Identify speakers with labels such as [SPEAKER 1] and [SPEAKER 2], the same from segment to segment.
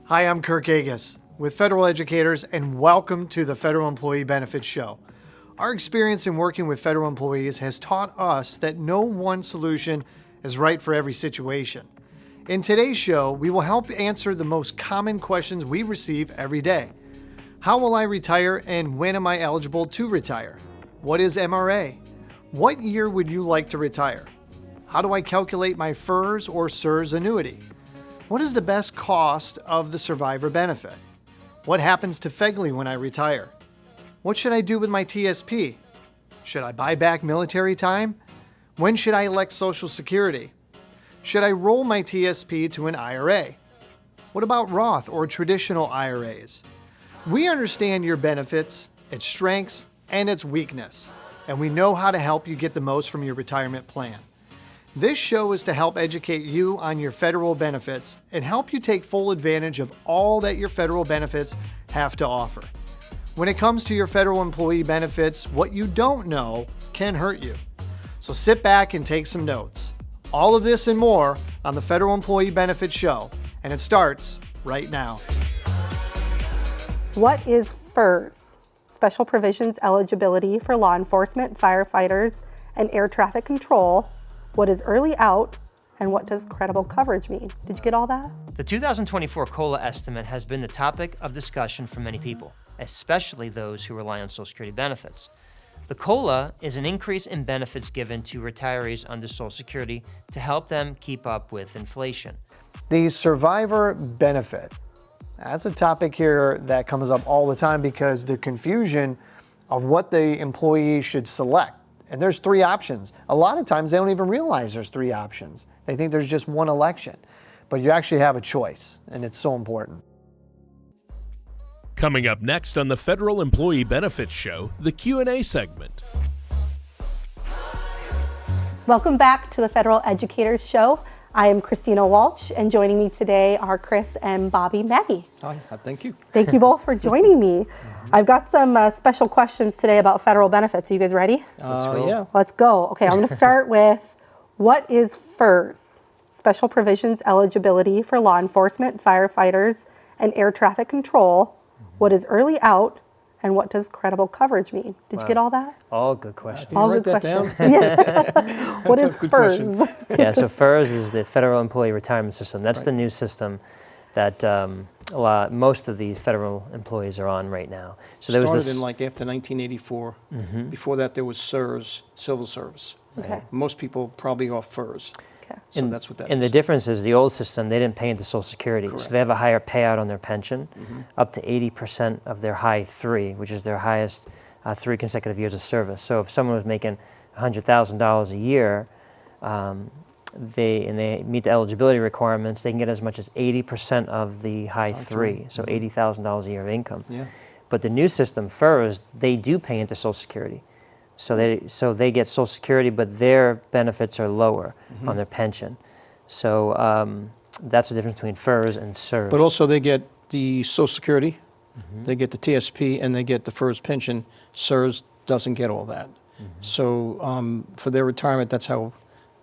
[SPEAKER 1] Hi, I'm Kirk Agus with Federal Educators, and welcome to the Federal Employee Benefits Show. Our experience in working with federal employees has taught us that no one solution is right for every situation. In today's show, we will help answer the most common questions we receive every day. How will I retire, and when am I eligible to retire? What is MRA? What year would you like to retire? How do I calculate my FERS or SERS annuity? What is the best cost of the survivor benefit? What happens to FEGLI when I retire? What should I do with my TSP? Should I buy back military time? When should I elect Social Security? Should I roll my TSP to an IRA? What about Roth or traditional IRAs? We understand your benefits, its strengths, and its weakness, and we know how to help you get the most from your retirement plan. This show is to help educate you on your federal benefits and help you take full advantage of all that your federal benefits have to offer. When it comes to your federal employee benefits, what you don't know can hurt you. So sit back and take some notes. All of this and more on the Federal Employee Benefits Show, and it starts right now.
[SPEAKER 2] What is FERS? Special Provisions Eligibility for Law Enforcement, Firefighters, and Air Traffic Control. What is early out, and what does credible coverage mean? Did you get all that?
[SPEAKER 3] The 2024 COLA estimate has been the topic of discussion for many people, especially those who rely on Social Security benefits. The COLA is an increase in benefits given to retirees under Social Security to help them keep up with inflation.
[SPEAKER 1] The survivor benefit. That's a topic here that comes up all the time because the confusion of what the employee should select. And there's three options. A lot of times they don't even realize there's three options. They think there's just one election. But you actually have a choice, and it's so important.
[SPEAKER 4] Coming up next on the Federal Employee Benefits Show, the Q&A segment.
[SPEAKER 2] Welcome back to the Federal Educators Show. I am Christina Walsh, and joining me today are Chris and Bobby Maggie.
[SPEAKER 5] Hi, thank you.
[SPEAKER 2] Thank you both for joining me. I've got some special questions today about federal benefits. Are you guys ready?
[SPEAKER 5] Yeah.
[SPEAKER 2] Let's go. Okay, I'm going to start with, what is FERS? Special Provisions Eligibility for Law Enforcement, Firefighters, and Air Traffic Control. What is early out, and what does credible coverage mean? Did you get all that?
[SPEAKER 3] All good questions.
[SPEAKER 5] Can you write that down?
[SPEAKER 2] Yeah. What is
[SPEAKER 5] good
[SPEAKER 2] FERS?
[SPEAKER 3] Yeah, so FERS is the Federal Employee Retirement System. That's the new system that most of the federal employees are on right now. So there
[SPEAKER 5] Started
[SPEAKER 3] was this,
[SPEAKER 5] in like after 1984. Before that there was SERS, Civil Service.
[SPEAKER 2] Okay.
[SPEAKER 5] Most people probably off FERS.
[SPEAKER 2] Okay.
[SPEAKER 5] So that's what that is.
[SPEAKER 3] and the difference is the old system, they didn't pay into Social Security.
[SPEAKER 5] Correct.
[SPEAKER 3] So they have a higher payout on their pension, up to 80% of their high three, which is their highest 3 consecutive years of service. So if someone was making $100,000 a year, they meet the eligibility requirements, they can get as much as 80% of the high three, so $80,000 a year of income.
[SPEAKER 5] Yeah.
[SPEAKER 3] But the new system, FERS, they do pay into Social Security. So they get Social Security, but their benefits are lower on their pension. So that's the difference between FERS and SERS.
[SPEAKER 5] But also they get the Social Security, they get the TSP, and they get the FERS pension. SERS doesn't get all that. So for their retirement, that's how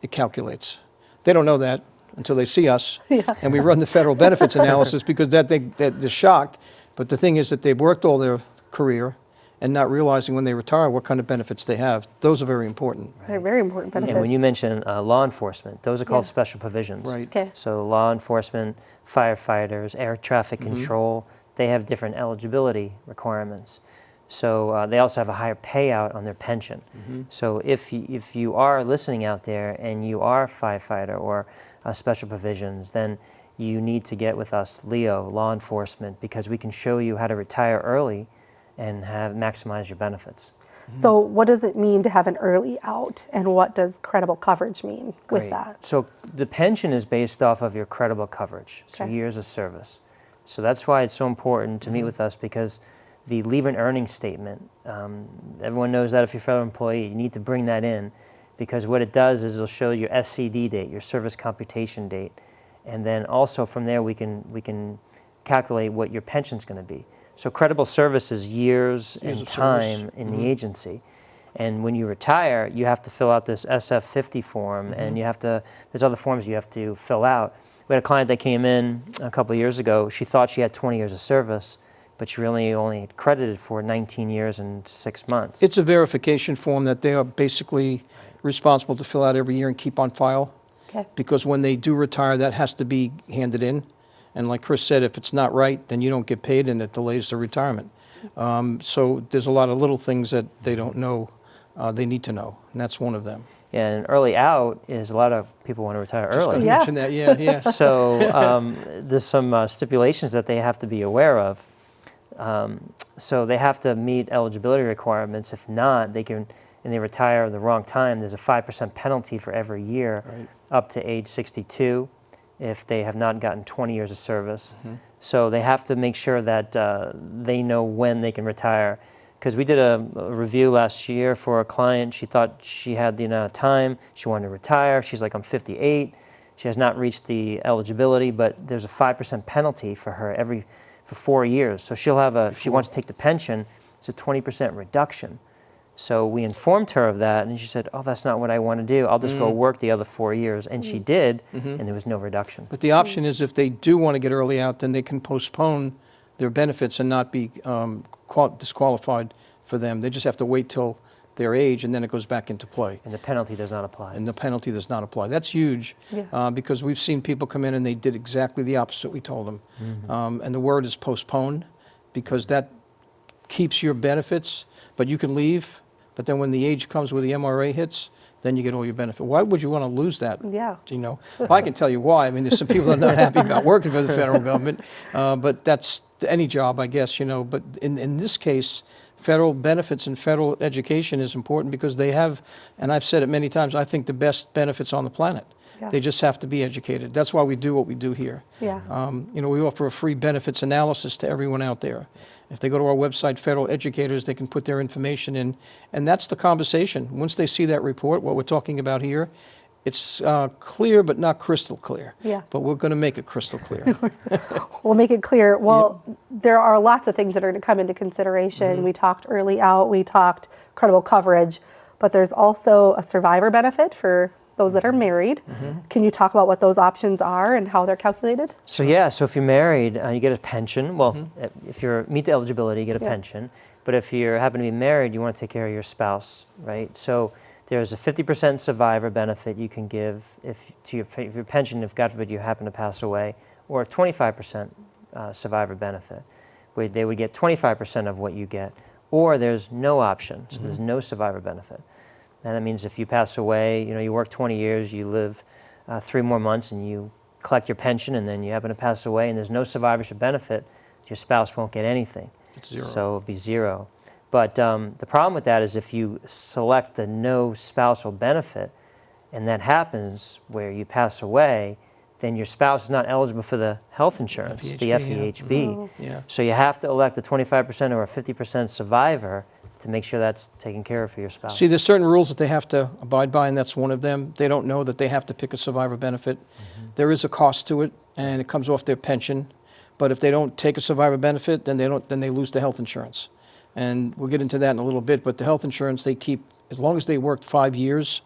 [SPEAKER 5] it calculates. They don't know that until they see us, and we run the federal benefits analysis because they're shocked. But the thing is that they've worked all their career and not realizing when they retire what kind of benefits they have. Those are very important.
[SPEAKER 2] They're very important benefits.
[SPEAKER 3] And when you mention law enforcement, those are called special provisions.
[SPEAKER 5] Right.
[SPEAKER 2] Okay.
[SPEAKER 3] So law enforcement, firefighters, air traffic control, they have different eligibility requirements. So they also have a higher payout on their pension. So if you are listening out there and you are a firefighter or special provisions, then you need to get with us, Leo, law enforcement, because we can show you how to retire early and maximize your benefits.
[SPEAKER 2] So what does it mean to have an early out, and what does credible coverage mean with
[SPEAKER 3] Great.
[SPEAKER 2] that?
[SPEAKER 3] So the pension is based off of your credible coverage, so
[SPEAKER 2] Okay.
[SPEAKER 3] years of service. So that's why it's so important to meet with us, because the leave and earnings statement, everyone knows that if you're a federal employee, you need to bring that in, because what it does is it'll show your SCD date, your service computation date, and then also from there we can calculate what your pension's going to be. So credible service is years and
[SPEAKER 5] of
[SPEAKER 3] time
[SPEAKER 5] service.
[SPEAKER 3] in the agency. And when you retire, you have to fill out this SF-50 form, and there's other forms you have to fill out, We had a client that came in a couple of years ago. She thought she had 20 years of service, but she really only credited for 19 years and 6 months.
[SPEAKER 5] It's a verification form that they are basically responsible to fill out every year and keep on file.
[SPEAKER 2] Okay.
[SPEAKER 5] Because when they do retire, that has to be handed in. And like Chris said, if it's not right, then you don't get paid and it delays the retirement. So there's a lot of little things that they don't know, they need to know, and that's one of them.
[SPEAKER 3] Yeah, and early out is a lot of people want to retire
[SPEAKER 5] Just
[SPEAKER 3] early.
[SPEAKER 5] gonna
[SPEAKER 2] Yeah.
[SPEAKER 5] mention that, yeah.
[SPEAKER 3] So there's some stipulations that they have to be aware of. So they have to meet eligibility requirements. If not, and they retire at the wrong time, there's a 5% penalty for every year
[SPEAKER 5] Right.
[SPEAKER 3] up to age 62 if they have not gotten 20 years of service. So they have to make sure that they know when they can retire. Because we did a review last year for a client. She thought she had the amount of time. She wanted to retire. She's like, I'm 58. She has not reached the eligibility, but there's a 5% penalty for her for 4 years. So she'll have if she wants to take the pension, it's a 20% reduction. So we informed her of that, and she said, oh, that's not what I want to do. I'll just go work the other 4 years. And she did, and there was no reduction.
[SPEAKER 5] But the option is if they do want to get early out, then they can postpone their benefits and not be disqualified for them. They just have to wait till their age, and then it goes back into play.
[SPEAKER 3] And the penalty does not apply.
[SPEAKER 5] And the penalty does not apply. That's huge, because we've seen people come in and they did exactly the opposite we told them. And the word is postpone, because that keeps your benefits, but you can leave. But then when the age comes where the MRA hits, then you get all your benefit. Why would you want to lose that?
[SPEAKER 2] Yeah.
[SPEAKER 5] You know, well, I can tell you why. I mean, there's some people that are not happy about working for the federal government, but that's any job, I guess, you know. But in this case, federal benefits and federal education is important because they have, and I've said it many times, I think the best benefits on the planet.
[SPEAKER 2] Yeah.
[SPEAKER 5] They just have to be educated. That's why we do what we do here.
[SPEAKER 2] Yeah.
[SPEAKER 5] You know, we offer a free benefits analysis to everyone out there. If they go to our website, Federal Educators, they can put their information in, and that's the conversation. Once they see that report, what we're talking about here, it's clear but not crystal clear.
[SPEAKER 2] Yeah.
[SPEAKER 5] But we're going to make it crystal clear.
[SPEAKER 2] We'll make it clear. Well, there are lots of things that are going to come into consideration. We talked early out, we talked credible coverage, but there's also a survivor benefit for those that are married. Can you talk about what those options are and how they're calculated?
[SPEAKER 3] So if you're married, you get a pension. Well, if you meet the eligibility, you get a pension. But if you happen to be married, you want to take care of your spouse, right? So there's a 50% survivor benefit you can give to your pension if, God forbid, you happen to pass away, or a 25% survivor benefit, where they would get 25% of what you get. Or there's no option, so there's no survivor benefit. And that means if you pass away, you know, you work 20 years, you live 3 more months, and you collect your pension, and then you happen to pass away, and there's no survivorship benefit, your spouse won't get anything.
[SPEAKER 5] It's zero.
[SPEAKER 3] So it'll be zero. But the problem with that is if you select the no spousal benefit, and that happens where you pass away, then your spouse is not eligible for the health insurance, the FEHB.
[SPEAKER 5] Yeah.
[SPEAKER 3] So you have to elect a 25% or a 50% survivor to make sure that's taken care of for your spouse.
[SPEAKER 5] See, there's certain rules that they have to abide by, and that's one of them. They don't know that they have to pick a survivor benefit. There is a cost to it, and it comes off their pension. But if they don't take a survivor benefit, then they lose the health insurance. And we'll get into that in a little bit, but the health insurance they keep, as long as they worked 5 years,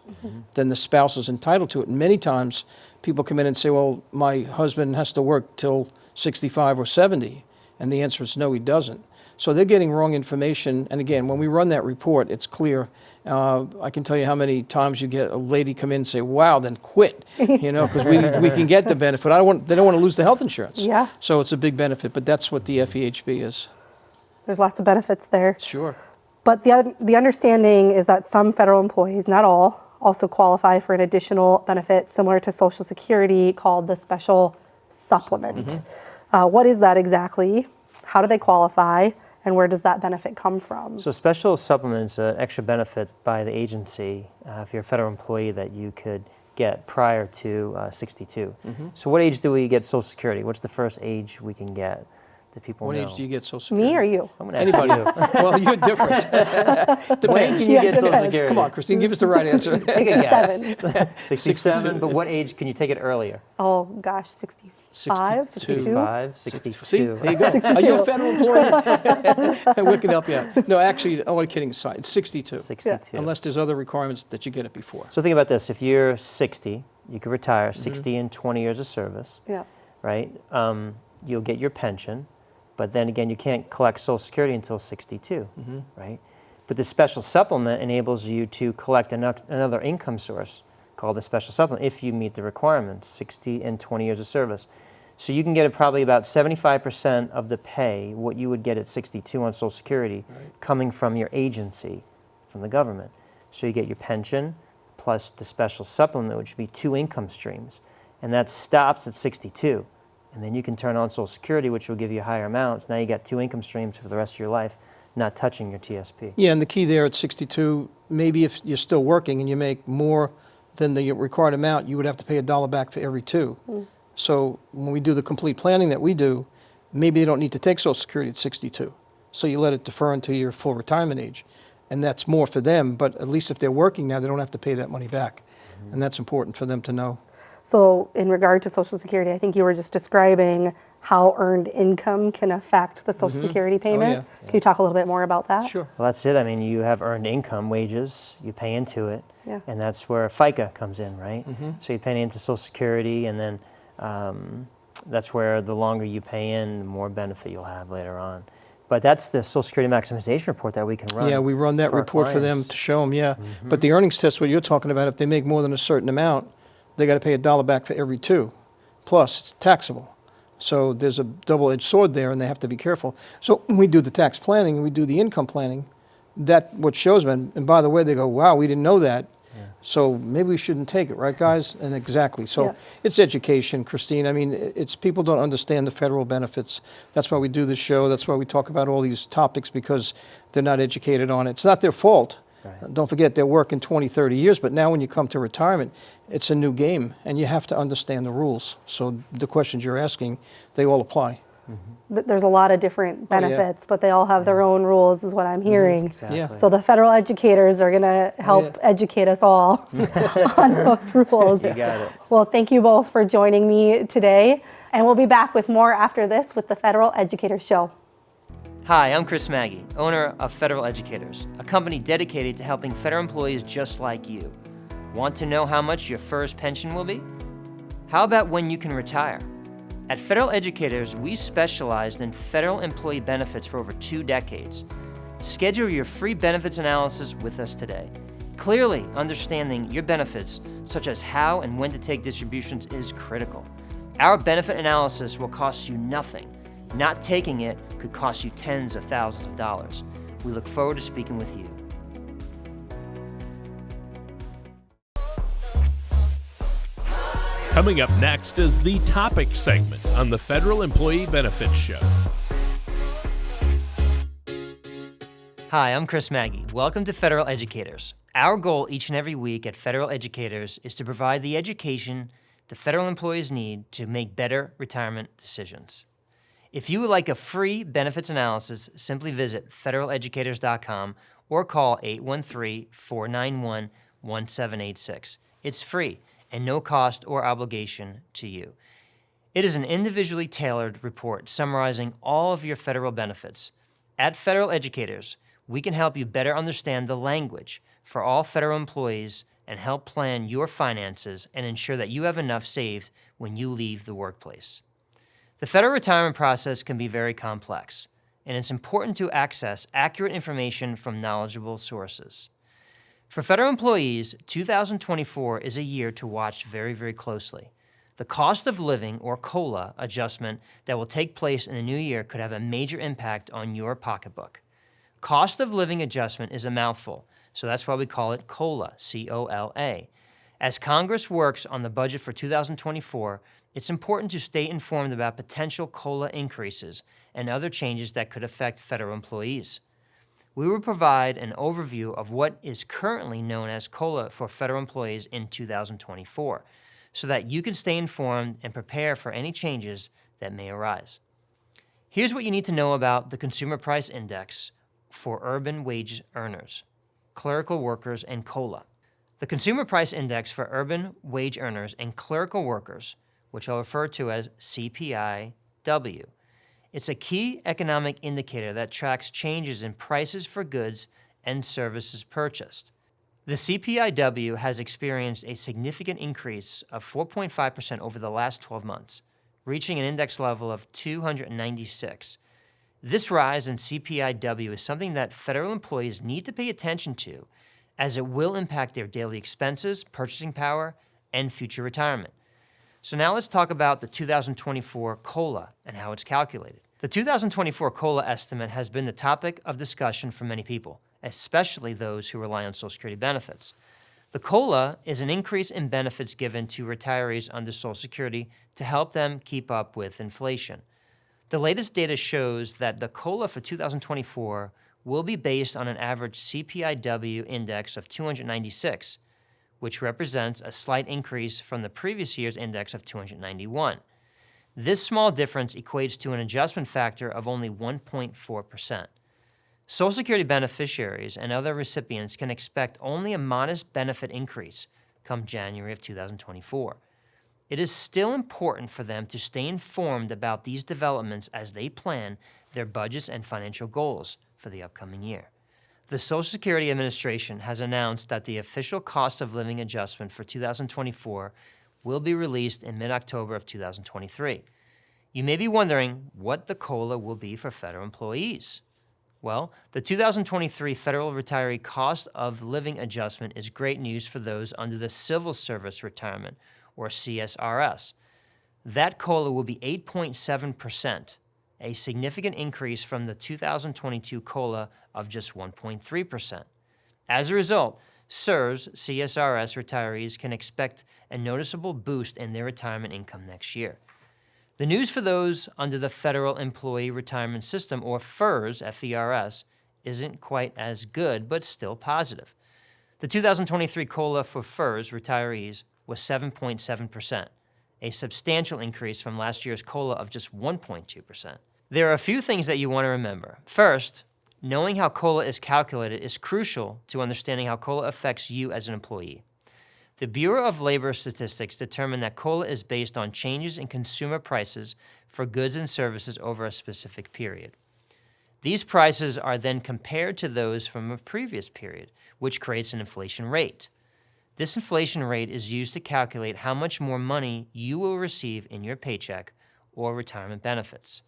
[SPEAKER 5] then the spouse is entitled to it. And many times, people come in and say, well, my husband has to work till 65 or 70. And the answer is no, he doesn't. So they're getting wrong information. And again, when we run that report, it's clear. I can tell you how many times you get a lady come in and say, wow, then quit, you know, because we can get the benefit. They don't want to lose the health insurance.
[SPEAKER 2] Yeah.
[SPEAKER 5] So it's a big benefit, but that's what the FEHB is.
[SPEAKER 2] There's lots of benefits there.
[SPEAKER 5] Sure.
[SPEAKER 2] But the understanding is that some federal employees, not all, also qualify for an additional benefit similar to Social Security called the special supplement. What is that exactly? How do they qualify? And where does that benefit come from?
[SPEAKER 3] So special supplement is an extra benefit by the agency if you're a federal employee that you could get prior to 62. So what age do we get Social Security? What's the first age we can get that people
[SPEAKER 5] What
[SPEAKER 3] know?
[SPEAKER 5] age do you get Social Security?
[SPEAKER 2] Me or you?
[SPEAKER 3] I'm going to ask
[SPEAKER 5] Anybody? Well, you're different.
[SPEAKER 3] When
[SPEAKER 5] Depends.
[SPEAKER 3] can you get Social
[SPEAKER 2] depends.
[SPEAKER 3] Security?
[SPEAKER 5] Come on, Christine, give us the right answer.
[SPEAKER 3] Take a guess.
[SPEAKER 2] 67.
[SPEAKER 3] 67, but what age can you take it earlier?
[SPEAKER 2] Oh gosh, 65, 62?
[SPEAKER 3] 65, 62.
[SPEAKER 5] See, there you go. Are you a federal employee? We can help you out. No, actually, all kidding aside, it's 62.
[SPEAKER 3] 62.
[SPEAKER 5] Unless there's other requirements that you get it before.
[SPEAKER 3] So think about this. If you're 60 You could retire 60 and 20 years of service,
[SPEAKER 2] Yeah.
[SPEAKER 3] right? You'll get your pension, but then again, you can't collect Social Security until 62, right? But the special supplement enables you to collect another income source called the special supplement if you meet the requirements, 60 and 20 years of service. So you can get probably about 75% of the pay, what you would get at 62 on Social Security, coming from your agency, from the government. So you get your pension plus the special supplement, which would be 2 income streams. And that stops at 62. And then you can turn on Social Security, which will give you a higher amount. Now you got 2 income streams for the rest of your life, not touching your TSP.
[SPEAKER 5] Yeah, and the key there at 62, maybe if you're still working and you make more than the required amount, you would have to pay $1 back for every 2. So when we do the complete planning that we do, maybe they don't need to take Social Security at 62. So you let it defer until your full retirement age. And that's more for them, but at least if they're working now, they don't have to pay that money back. And that's important for them to know.
[SPEAKER 2] So in regard to Social Security, I think you were just describing how earned income can affect the Social Security payment.
[SPEAKER 5] yeah.
[SPEAKER 2] Can you talk a little bit more about that?
[SPEAKER 5] Sure.
[SPEAKER 3] Well, that's it. I mean, you have earned income, wages, you pay into it,
[SPEAKER 2] Yeah.
[SPEAKER 3] and that's where FICA comes in, right? So you pay into Social Security, and then that's where the longer you pay in, the more benefit you'll have later on. But that's the Social Security maximization report that we can run.
[SPEAKER 5] Yeah, we run that
[SPEAKER 3] for our
[SPEAKER 5] report for them
[SPEAKER 3] clients.
[SPEAKER 5] to show them, yeah. But the earnings test, what you're talking about, if they make more than a certain amount, they got to pay $1 back for every 2. Plus, it's taxable. So there's a double-edged sword there, and they have to be careful. So when we do the tax planning and we do the income planning, that what shows them. And by the way, they go, wow, we didn't know that. So maybe we shouldn't take it, right, guys? And exactly. So
[SPEAKER 2] Yeah.
[SPEAKER 5] it's education, Christine. I mean, it's people don't understand the federal benefits. That's why we do this show. That's why we talk about all these topics, because they're not educated on it. It's not their fault.
[SPEAKER 3] Right.
[SPEAKER 5] Don't forget, they're working 20, 30 years, but now when you come to retirement, it's a new game, and you have to understand the rules. So the questions you're asking, they all apply.
[SPEAKER 2] There's a lot of different
[SPEAKER 5] Oh, yeah.
[SPEAKER 2] benefits, but they all have their own rules, is what I'm hearing.
[SPEAKER 3] Exactly.
[SPEAKER 5] Yeah.
[SPEAKER 2] So the federal educators are going to help educate us all on those rules.
[SPEAKER 3] You got it.
[SPEAKER 2] Well, thank you both for joining me today. And we'll be back with more after this with the Federal Educators Show.
[SPEAKER 3] Hi, I'm Chris Maggie, owner of Federal Educators, a company dedicated to helping federal employees just like you. Want to know how much your FERS pension will be? How about when you can retire? At Federal Educators, we specialized in federal employee benefits for over 2 decades. Schedule your free benefits analysis with us today. Clearly understanding your benefits, such as how and when to take distributions, is critical. Our benefit analysis will cost you nothing. Not taking it could cost you tens of thousands of dollars. We look forward to speaking with you.
[SPEAKER 4] Coming up next is the topic segment on the Federal Employee Benefits Show.
[SPEAKER 3] Hi, I'm Chris Maggie. Welcome to Federal Educators. Our goal each and every week at Federal Educators is to provide the education the federal employees need to make better retirement decisions. If you would like a free benefits analysis, simply visit federaleducators.com or call 813-491-1786. It's free and no cost or obligation to you. It is an individually tailored report summarizing all of your federal benefits. At Federal Educators, we can help you better understand the language for all federal employees and help plan your finances and ensure that you have enough saved when you leave the workplace. The federal retirement process can be very complex, and it's important to access accurate information from knowledgeable sources. For federal employees, 2024 is a year to watch very, very closely. The cost of living, or COLA, adjustment that will take place in the new year could have a major impact on your pocketbook. Cost of living adjustment is a mouthful, so that's why we call it COLA, C-O-L-A. As Congress works on the budget for 2024, it's important to stay informed about potential COLA increases and other changes that could affect federal employees. We will provide an overview of what is currently known as COLA for federal employees in 2024, so that you can stay informed and prepare for any changes that may arise. Here's what you need to know about the Consumer Price Index for urban wage earners, clerical workers, and COLA. The Consumer Price Index for urban wage earners and clerical workers, which I'll refer to as CPI-W. It's a key economic indicator that tracks changes in prices for goods and services purchased. The CPIW has experienced a significant increase of 4.5% over the last 12 months, reaching an index level of 296. This rise in CPIW is something that federal employees need to pay attention to, as it will impact their daily expenses, purchasing power, and future retirement. So now let's talk about the 2024 COLA and how it's calculated. The 2024 COLA estimate has been the topic of discussion for many people, especially those who rely on Social Security benefits. The COLA is an increase in benefits given to retirees under Social Security to help them keep up with inflation. The latest data shows that the COLA for 2024 will be based on an average CPIW index of 296, which represents a slight increase from the previous year's index of 291. This small difference equates to an adjustment factor of only 1.4%. Social Security beneficiaries and other recipients can expect only a modest benefit increase come January of 2024. It is still important for them to stay informed about these developments as they plan their budgets and financial goals for the upcoming year. The Social Security Administration has announced that the official cost of living adjustment for 2024 will be released in mid-October of 2023. You may be wondering what the COLA will be for federal employees. Well, the 2023 Federal Retiree Cost of Living Adjustment is great news for those under the Civil Service Retirement, or CSRS. That COLA will be 8.7%, a significant increase from the 2022 COLA of just 1.3%. As a result, FERS CSRS retirees can expect a noticeable boost in their retirement income next year. The news for those under the Federal Employee Retirement System, or FERS, F-E-R-S, isn't quite as good, but still positive. The 2023 COLA for FERS retirees was 7.7%, a substantial increase from last year's COLA of just 1.2%. There are a few things that you want to remember. First, knowing how COLA is calculated is crucial to understanding how COLA affects you as an employee. The Bureau of Labor Statistics determined that COLA is based on changes in consumer prices for goods and services over a specific period. These prices are then compared to those from a previous period, which creates an inflation rate. This inflation rate is used to calculate how much more money you will receive in your paycheck or retirement benefits.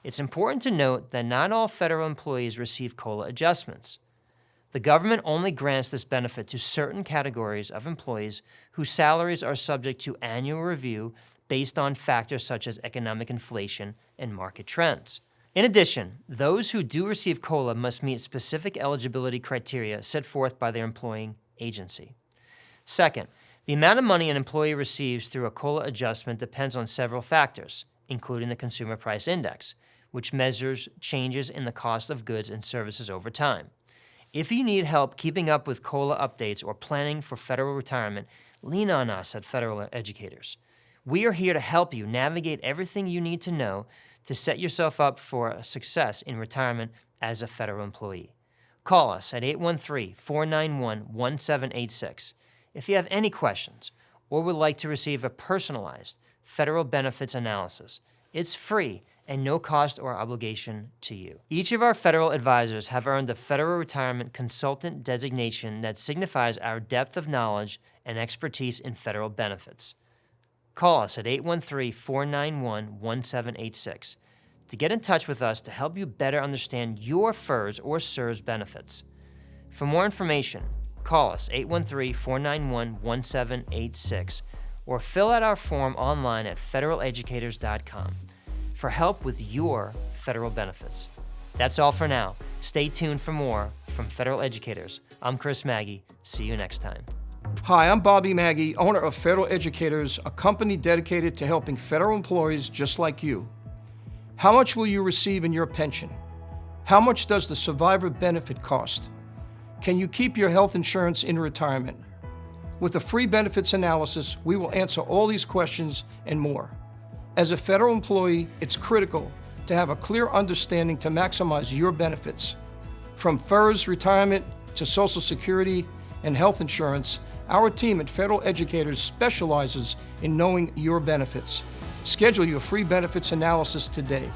[SPEAKER 3] It's important to note that not all federal employees receive COLA adjustments. The government only grants this benefit to certain categories of employees whose salaries are subject to annual review based on factors such as economic inflation and market trends. In addition, those who do receive COLA must meet specific eligibility criteria set forth by their employing agency. Second, the amount of money an employee receives through a COLA adjustment depends on several factors, including the Consumer Price Index, which measures changes in the cost of goods and services over time. If you need help keeping up with COLA updates or planning for federal retirement, lean on us at Federal Educators. We are here to help you navigate everything you need to know to set yourself up for success in retirement as a federal employee. Call us at 813-491-1786 if you have any questions or would like to receive a personalized federal benefits analysis. It's free and no cost or obligation to you. Each of our federal advisors have earned the Federal Retirement Consultant designation that signifies our depth of knowledge and expertise in federal benefits. Call us at 813-491-1786 to get in touch with us to help you better understand your FERS or CSRS benefits. For more information, call us 813-491-1786 or fill out our form online at federaleducators.com for help with your federal benefits. That's all for now. Stay tuned for more from Federal Educators. I'm Chris Maggie. See you next time.
[SPEAKER 5] Hi, I'm Bobby Maggie, owner of Federal Educators, a company dedicated to helping federal employees just like you. How much will you receive in your pension? How much does the survivor benefit cost? Can you keep your health insurance in retirement? With a free benefits analysis, we will answer all these questions and more. As a federal employee, it's critical to have a clear understanding to maximize your benefits. From FERS retirement to Social Security and health insurance, our team at Federal Educators specializes in knowing your benefits. Schedule your free benefits analysis today.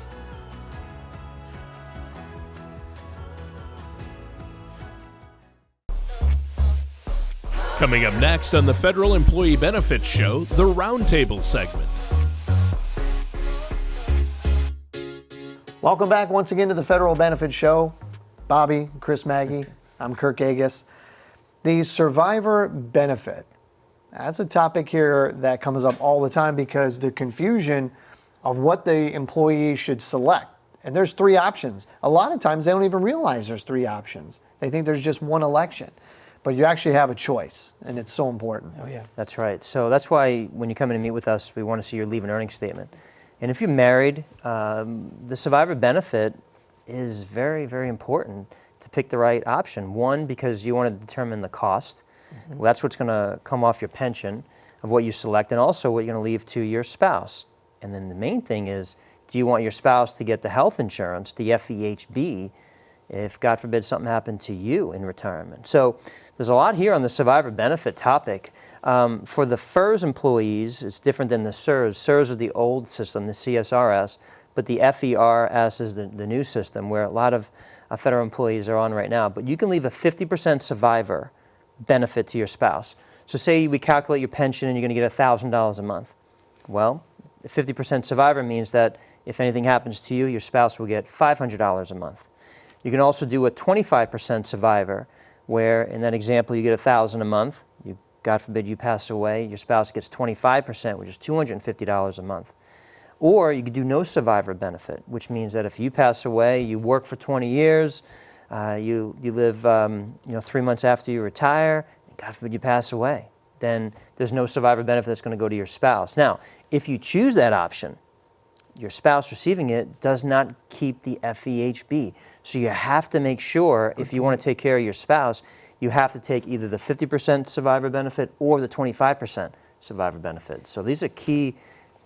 [SPEAKER 4] Coming up next on the Federal Employee Benefits Show, the Roundtable segment.
[SPEAKER 1] Welcome back once again to the Federal Benefits Show. Bobby, Chris Maggie, I'm Kirk Agus. The survivor benefit. That's a topic here that comes up all the time because the confusion of what the employee should select. And there's three options. A lot of times they don't even realize there's three options. They think there's just one election. But you actually have a choice, and it's so important.
[SPEAKER 3] Oh, yeah. That's right. So that's why when you come in and meet with us, we want to see your leave and earnings statement. And if you're married, the survivor benefit is very, very important to pick the right option. One, because you want to determine the cost. Well, that's what's going to come off your pension of what you select, and also what you're going to leave to your spouse. And then the main thing is, do you want your spouse to get the health insurance, the FEHB, if, God forbid, something happened to you in retirement? So there's a lot here on the survivor benefit topic. For the FERS employees, it's different than the SERS. SERS is the old system, the CSRS, but the FERS is the new system where a lot of federal employees are on right now. But you can leave a 50% survivor benefit to your spouse. So say we calculate your pension and you're going to get $1,000 a month. Well, 50% survivor means that if anything happens to you, your spouse will get $500 a month. You can also do a 25% survivor, where in that example you get $1,000 a month. God forbid you pass away, your spouse gets 25%, which is $250 a month. Or you could do no survivor benefit, which means that if you pass away, you work for 20 years, you live 3 months after you retire, and God forbid you pass away, then there's no survivor benefit that's going to go to your spouse. Now, if you choose that option, your spouse receiving it does not keep the FEHB. So you have to make sure, if you want to take care of your spouse, you have to take either the 50% survivor benefit or the 25% survivor benefit. So these are key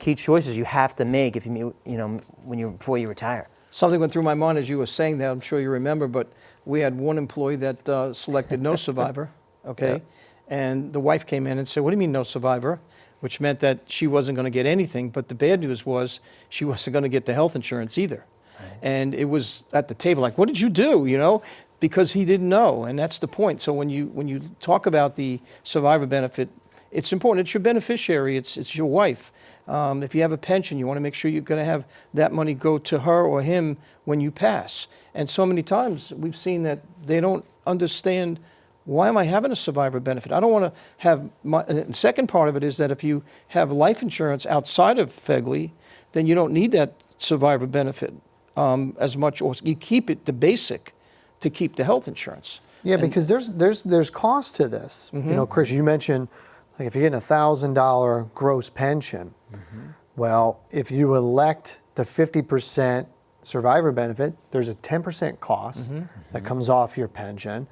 [SPEAKER 3] choices you have to make if before you retire.
[SPEAKER 5] Something went through my mind as you were saying that. I'm sure you remember, but we had one employee that selected no survivor, okay? Yep. And the wife came in and said, "What do you mean no survivor?" Which meant that she wasn't going to get anything, but the bad news was she wasn't going to get the health insurance either. Right. And it was at the table like, "What did you do?" Because he didn't know, and that's the point. So when you talk about the survivor benefit, it's important. It's your beneficiary. It's your wife. If you have a pension, you want to make sure you're going to have that money go to her or him when you pass. And so many times we've seen that they don't understand, why am I having a survivor benefit? I don't want to have and the second part of it is that if you have life insurance outside of FEGLI, then you don't need that survivor benefit as much, or you keep it the basic to keep the health insurance.
[SPEAKER 1] Yeah, because there's cost to this. Mm-hmm. Chris, you mentioned, like, if you're getting $1,000 gross pension, well, if you elect the 50% survivor benefit, there's a 10% cost that comes off your pension.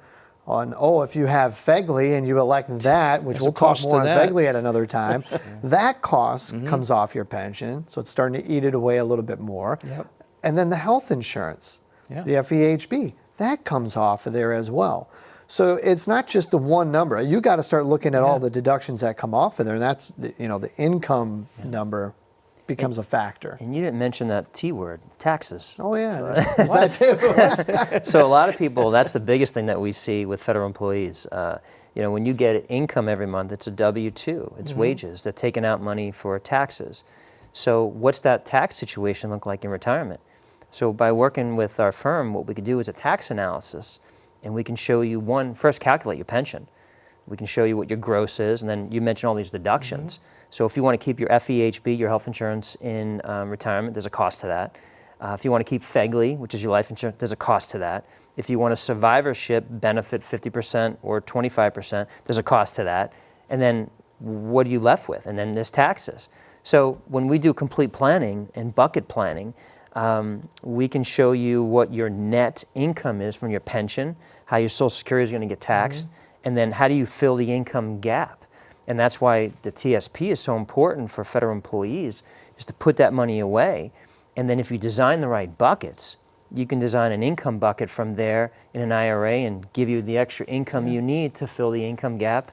[SPEAKER 1] If you have FEGLI and you elect that, which we'll talk more on FEGLI at another time, that cost comes off your pension, so it's starting to eat it away a little bit more. Yep. And then the health insurance, the FEHB, that comes off of there as well. So it's not just the one number. You got to start looking at all the deductions that come off of there, and that's the income number becomes a factor.
[SPEAKER 3] And you didn't mention that T word, taxes.
[SPEAKER 1] Oh yeah, there's that too.
[SPEAKER 3] So a lot of people, that's the biggest thing that we see with federal employees. When you get income every month, it's a W-2, it's wages. They're taking out money for taxes. So what's that tax situation look like in retirement? So by working with our firm, what we could do is a tax analysis, and we can show you, first calculate your pension. We can show you what your gross is, and then you mentioned all these deductions. So if you want to keep your FEHB, your health insurance in retirement, there's a cost to that. If you want to keep FEGLI, which is your life insurance, there's a cost to that. If you want a survivorship benefit 50% or 25%, there's a cost to that. And then what are you left with? And then there's taxes. So when we do complete planning and bucket planning, we can show you what your net income is from your pension, how your Social Security is going to get taxed, and then how do you fill the income gap. And that's why the TSP is so important for federal employees, is to put that money away. And then if you design the right buckets, you can design an income bucket from there in an IRA and give you the extra income you need to fill the income gap.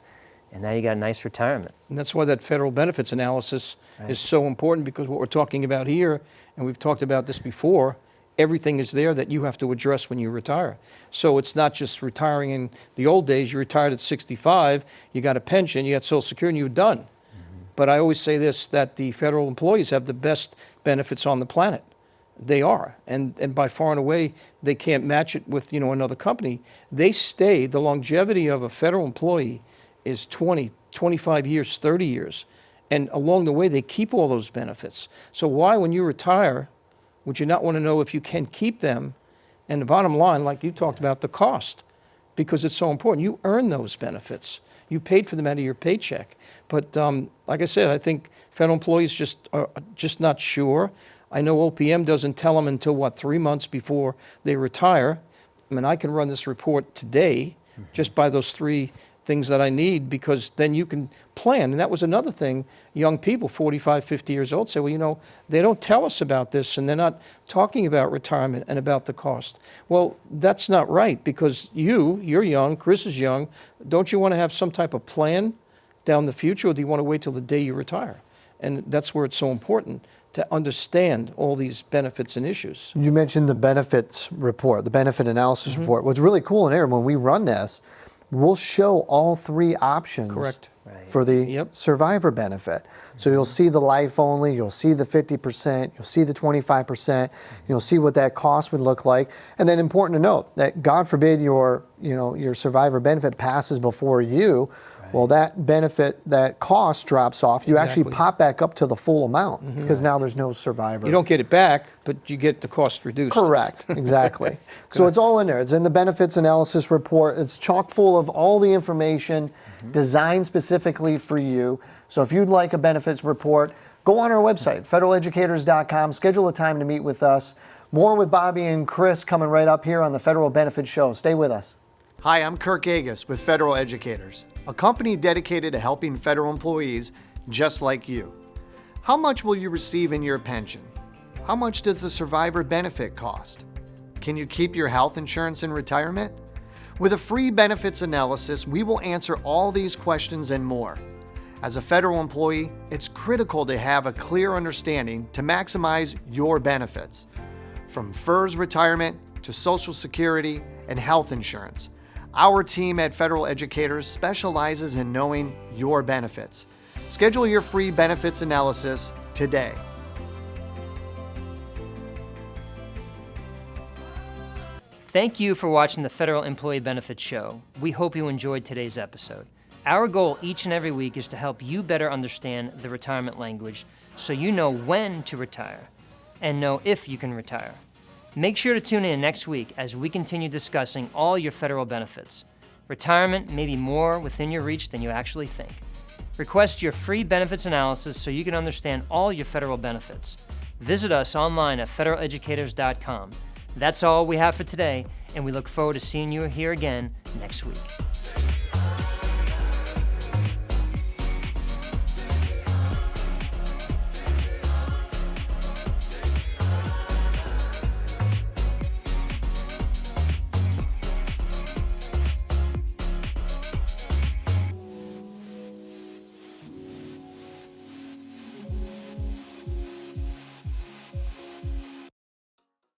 [SPEAKER 3] And now you got a nice retirement.
[SPEAKER 5] And that's why that federal benefits analysis is so important, because what we're talking about here, and we've talked about this before, everything is there that you have to address when you retire. So it's not just retiring in the old days. You retired at 65, you got a pension, you got Social Security, and you were done. But I always say this, that the federal employees have the best benefits on the planet. They are. And by far and away, they can't match it with, another company. They stay, the longevity of a federal employee is 20, 25 years, 30 years. And along the way, they keep all those benefits. So why, when you retire, would you not want to know if you can keep them? And the bottom line, like you talked about, the cost, because it's so important. You earn those benefits. You paid for them out of your paycheck. But like I said, I think federal employees are just not sure. I know OPM doesn't tell them until, 3 months before they retire. I mean, I can run this report today just by those 3 things that I need, because then you can plan. And that was another thing. Young people, 45, 50 years old, say, well, they don't tell us about this, and they're not talking about retirement and about the cost. Well, that's not right, because you're young, Chris is young. Don't you want to have some type of plan down the future, or do you want to wait till the day you retire? And that's where it's so important to understand all these benefits and issues.
[SPEAKER 1] You mentioned the benefits report, the benefit analysis report. What's really cool in here, when we run this, we'll show all 3 options.
[SPEAKER 5] Correct.
[SPEAKER 1] For the survivor benefit. So you'll see the life only, you'll see the 50%, you'll see the 25%, you'll see what that cost would look like. And then important to note that God forbid your survivor benefit passes before you, well, that benefit, that cost drops off. You actually pop back up to the full amount because now there's no survivor.
[SPEAKER 5] You don't get it back, but you get the cost reduced.
[SPEAKER 1] Correct, exactly. So it's all in there. It's in the benefits analysis report. It's chock full of all the information designed specifically for you. So if you'd like a benefits report, go on our website, federaleducators.com, schedule a time to meet with us. More with Bobby and Chris coming right up here on the Federal Benefits Show. Stay with us. Hi, I'm Kirk Agus with Federal Educators, a company dedicated to helping federal employees just like you. How much will you receive in your pension? How much does the survivor benefit cost? Can you keep your health insurance in retirement? With a free benefits analysis, we will answer all these questions and more. As a federal employee, it's critical to have a clear understanding to maximize your benefits. From FERS retirement to Social Security and health insurance, our team at Federal Educators specializes in knowing your benefits. Schedule your free benefits analysis today.
[SPEAKER 3] Thank you for watching the Federal Employee Benefits Show. We hope you enjoyed today's episode. Our goal each and every week is to help you better understand the retirement language so you know when to retire and know if you can retire. Make sure to tune in next week as we continue discussing all your federal benefits. Retirement may be more within your reach than you actually think. Request your free benefits analysis so you can understand all your federal benefits. Visit us online at federaleducators.com. That's all we have for today, and we look forward to seeing you here again next week.